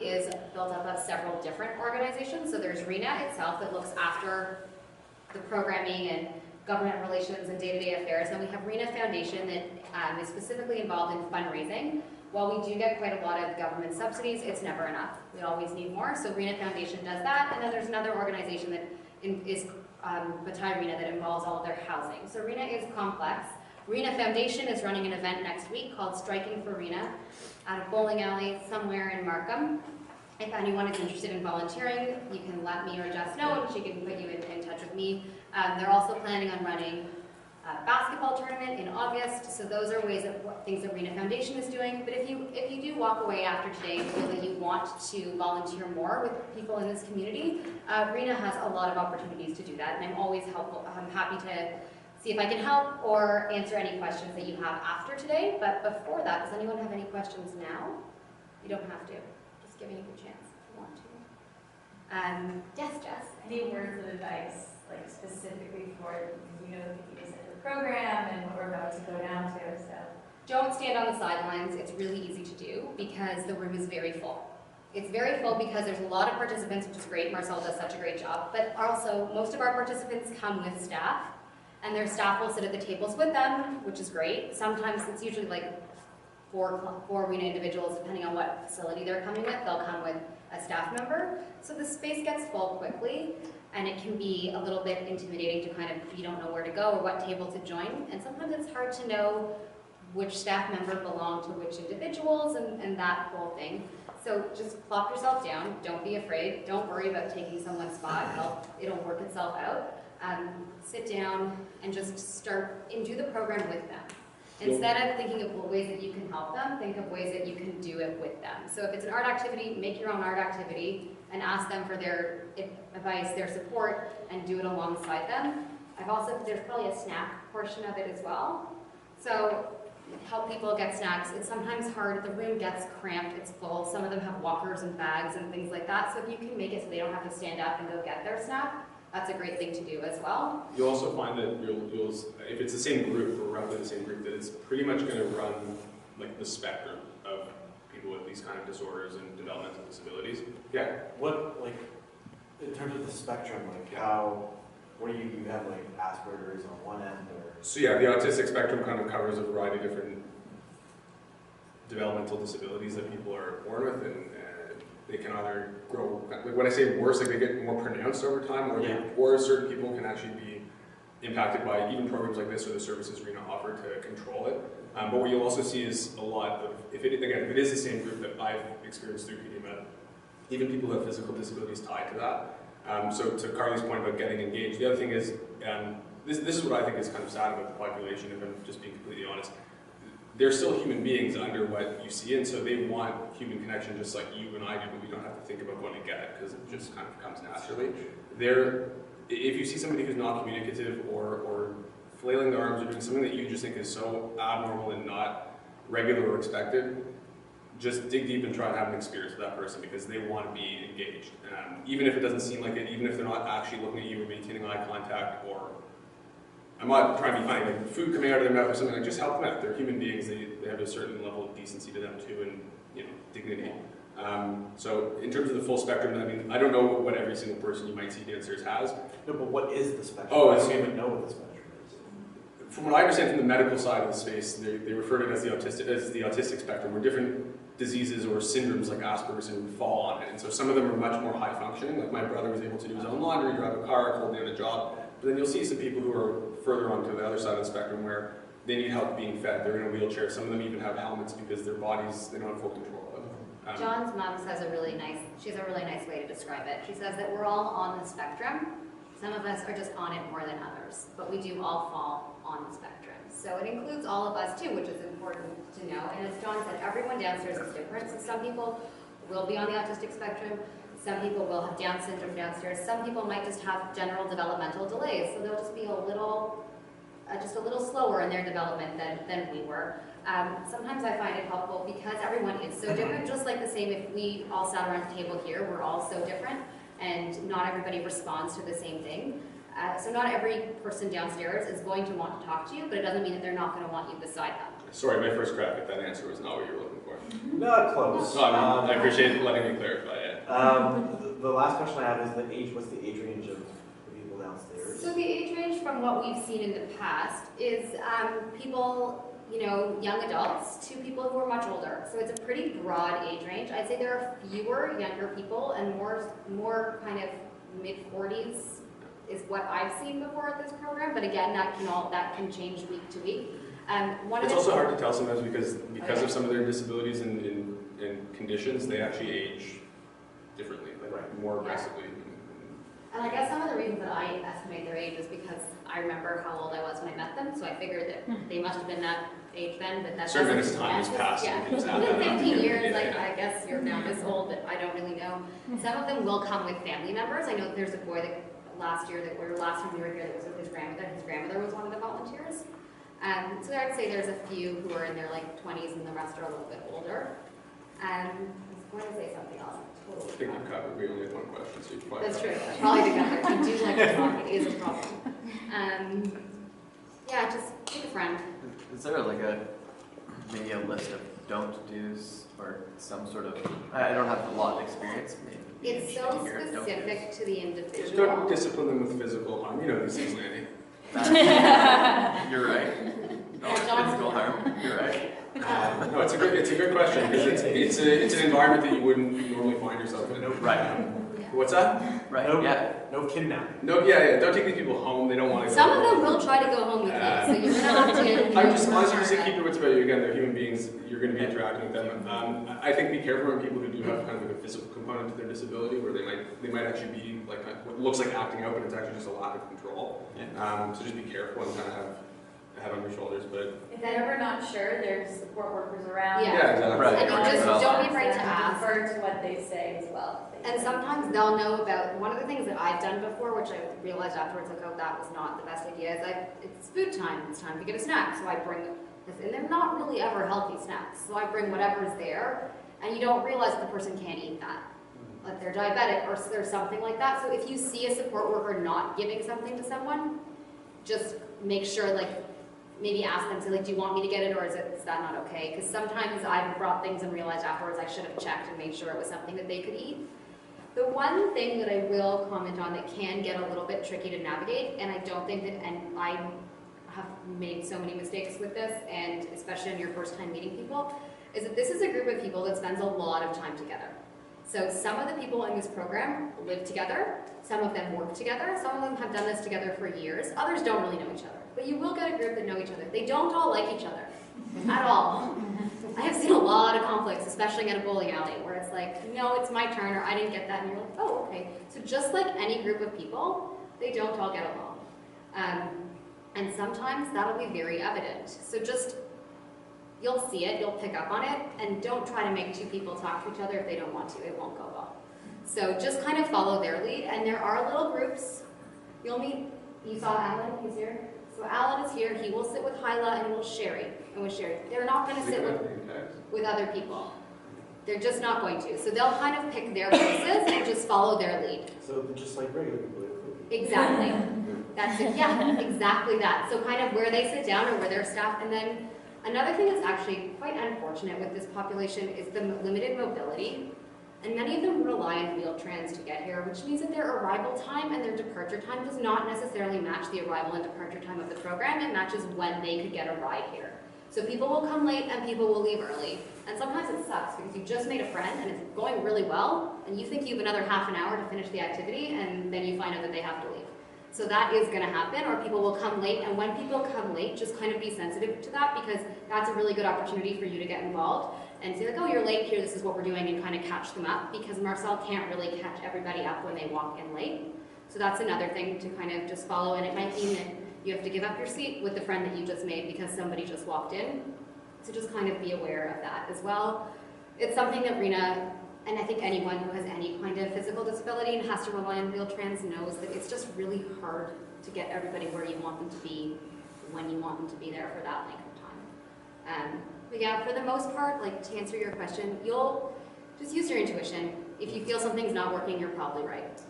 is built up of several different organizations. So there's Reena itself that looks after the programming and government relations and day-to-day affairs. And we have Reena Foundation that is specifically involved in fundraising. While we do get quite a lot of government subsidies, it's never enough. We always need more. So Reena Foundation does that. And then there's another organization that is Batai Reena that involves all of their housing. So Reena is complex. Reena Foundation is running an event next week called Striking for Reena at a bowling alley somewhere in Markham. If anyone is interested in volunteering, you can let me or Jess know and she can put you in touch with me. They're also planning on running a basketball tournament in August, so those are things that Reena Foundation is doing. But if you do walk away after today and feel that you want to volunteer more with people in this community, Reena has a lot of opportunities to do that, and I'm always happy to see if I can help or answer any questions that you have after today. But before that, does anyone have any questions now? You don't have to. Just giving you the chance if you want to. Yes, Jess? Any words of advice, like specifically for, because you know the community center program and what we're about to go down to, so. Don't stand on the sidelines. It's really easy to do because the room is very full. It's very full because there's a lot of participants, which is great. Marcel does such a great job. But also, most of our participants come with staff, and their staff will sit at the tables with them, which is great. Sometimes it's usually like four Reena individuals, depending on what facility they're coming with. They'll come with a staff member. So the space gets full quickly, and it can be a little bit intimidating to kind of, you don't know where to go or what table to join. And sometimes it's hard to know which staff member belong to which individuals and that whole thing. So just plop yourself down. Don't be afraid. Don't worry about taking someone's spot. It'll work itself out. Sit down and just start and do the program with them. Instead of thinking of ways that you can help them, think of ways that you can do it with them. So if it's an art activity, make your own art activity and ask them for their advice, their support, and do it alongside them. There's probably a snack portion of it as well. So help people get snacks. It's sometimes hard. The room gets cramped. It's full. Some of them have walkers and bags and things like that. So if you can make it so they don't have to stand up and go get their snack, that's a great thing to do as well. You'll also find that if it's the same group, or roughly the same group, that it's pretty much going to run like the spectrum of people with these kind of disorders and developmental disabilities. Yeah. What, like, in terms of the spectrum, like what do you have, like Asperger's on one end, or? So yeah, the autistic spectrum kind of covers a variety of different developmental disabilities that people are born with, and they can either grow, like when I say worse, like they get more pronounced over time, or certain people can actually be impacted by even programs like this or the services Reena offer to control it. But what you'll also see is a lot of, if it is the same group that I've experienced through PDMed, even people who have physical disabilities tied to that. So to Carly's point about getting engaged, the other thing is, this is what I think is kind of sad about the population, if I'm just being completely honest. They're still human beings under what you see, and so they want human connection just like you and I do, but we don't have to think about going to get it because it just kind of comes naturally. If you see somebody who's not communicative or flailing their arms or doing something that you just think is so abnormal and not regular or expected, just dig deep and try and have an experience with that person because they want to be engaged. Even if it doesn't seem like it, even if they're not actually looking at you or maintaining eye contact, or I'm not trying to be funny, like food coming out of their mouth or something, like just help them out. They're human beings, they have a certain level of decency to them too, and dignity. So in terms of the full spectrum, I mean, I don't know what every single person you might see downstairs has. No, but what is the spectrum? Oh, I don't even know what the spectrum is. From what I understand from the medical side of the space, they refer to it as the autistic spectrum, where different diseases or syndromes like Asperger's syndrome fall on it. And so some of them are much more high functioning, like my brother was able to do his own laundry, drive a car, hold down a job. But then you'll see some people who are further onto the other side of the spectrum where they need help being fed. They're in a wheelchair. Some of them even have helmets because their bodies, they don't have full control of them. John's mom has a really nice way to describe it. She says that we're all on the spectrum. Some of us are just on it more than others, but we do all fall on the spectrum. So it includes all of us too, which is important to know. And as John said, everyone downstairs is different. So some people will be on the autistic spectrum. Some people will have Down syndrome downstairs. Some people might just have general developmental delays. So they'll just be just a little slower in their development than we were. Sometimes I find it helpful because everyone is so different, just like the same if we all sat around the table here, we're all so different and not everybody responds to the same thing. So not every person downstairs is going to want to talk to you, but it doesn't mean that they're not going to want you beside them. Sorry, my first crack at that answer was not what you were looking for. Not close. No, I appreciate letting me clarify it. The last question I have is the age. What's the age range of the people downstairs? So the age range from what we've seen in the past is people, young adults to people who are much older. So it's a pretty broad age range. I'd say there are fewer younger people and more kind of mid-40s is what I've seen before at this program. But again, that can change week to week. It's also hard to tell sometimes because of some of their disabilities and conditions, they actually age differently, more aggressively. And I guess some of the reasons that I estimate their age is because I remember how old I was when I met them, so I figured that they must have been that age then, but that's certain amount of time has passed. Yeah, You can just add that up. 15 years, Yeah. I guess you're now this old, but I don't really know. Some of them will come with family members. I know that there's a boy that last time we were here that was with his grandmother. His grandmother was one of the volunteers. So I'd say there's a few who are in their 20s and the rest are a little bit older. I was going to say something else. I think you've covered, we only had one question, so you probably That's true. Probably together. We do like to talk. It is a problem. Yeah, just take a friend. Is there maybe a list of don't do's or some sort of, I don't have a lot of experience. Maybe It's so specific to the Just individual. don't discipline them with physical harm. You know these things, Lanny. You're right. No physical harm. You're right. No, it's a good question because it's an environment that you wouldn't normally find yourself in. Right. What's that? Right. No, Yeah. no kidnapping. No, yeah. Don't take these people home. They don't want to. Some of them will try to go home with you, so you're gonna have to. I'm just honestly just say keep your wits about you. Again, they're human beings. You're going to be interacting with them. I think be careful when people who do have kind of a physical component to their disability, where they might actually be what looks like acting out, but it's actually just a lack of control. Yeah. So just be careful and kind of have a head on your shoulders. But If they're ever not sure, there's support workers around. Yeah. exactly. Right. And you just don't be afraid to And ask. Defer to what they say as well. And sometimes they'll know about, one of the things that I've done before, which I realized afterwards, that was not the best idea, is it's food time, it's time to get a snack, so I bring this, and they're not really ever healthy snacks, so I bring whatever's there, and you don't realize that the person can't eat that. Like they're diabetic or there's something like that, so if you see a support worker not giving something to someone, just make sure, maybe ask them, say, do you want me to get it, or is that not okay? Because sometimes I've brought things and realized afterwards I should have checked and made sure it was something that they could eat. The one thing that I will comment on that can get a little bit tricky to navigate, and I don't think that, and I have made so many mistakes with this, and especially on your first time meeting people, is that this is a group of people that spends a lot of time together. So some of the people in this program live together, some of them work together, some of them have done this together for years, others don't really know each other. But you will get a group that know each other. They don't all like each other, at all. I have seen a lot of conflicts, especially at a bowling alley, where it's no, it's my turn, or I didn't get that, and you're like, oh, okay. So just like any group of people, they don't all get along. And sometimes that'll be very evident. So you'll see it, you'll pick up on it, and don't try to make two people talk to each other if they don't want to. It won't go well. So just kind of follow their lead, and there are little groups. You'll meet, you saw Alan, he's here. So Alan is here, he will sit with Hyla and with Sherry. They're not going to sit with other people. They're just not going to. So they'll kind of pick their places and just follow their lead. So just like regular people. Exactly. That's it. Yeah, exactly that. So kind of where they sit down or where their staff. And then another thing that's actually quite unfortunate with this population is the limited mobility. And many of them rely on Wheel-Trans to get here, which means that their arrival time and their departure time does not necessarily match the arrival and departure time of the program. It matches when they could get a ride here. So people will come late and people will leave early. And sometimes it sucks because you just made a friend and it's going really well, and you think you have another half an hour to finish the activity, and then you find out that they have to leave. So that is going to happen, or people will come late, and when people come late, just kind of be sensitive to that, because that's a really good opportunity for you to get involved and say oh, you're late here, this is what we're doing, and kind of catch them up, because Marcel can't really catch everybody up when they walk in late. So that's another thing to kind of just follow, and it might mean that you have to give up your seat with the friend that you just made because somebody just walked in. So just kind of be aware of that as well. It's something that Reena, and I think anyone who has any kind of physical disability and has to rely on Wheel-Trans knows that it's just really hard to get everybody where you want them to be when you want them to be there for that length of time. But yeah, for the most part, to answer your question, you'll just use your intuition. If you feel something's not working, you're probably right.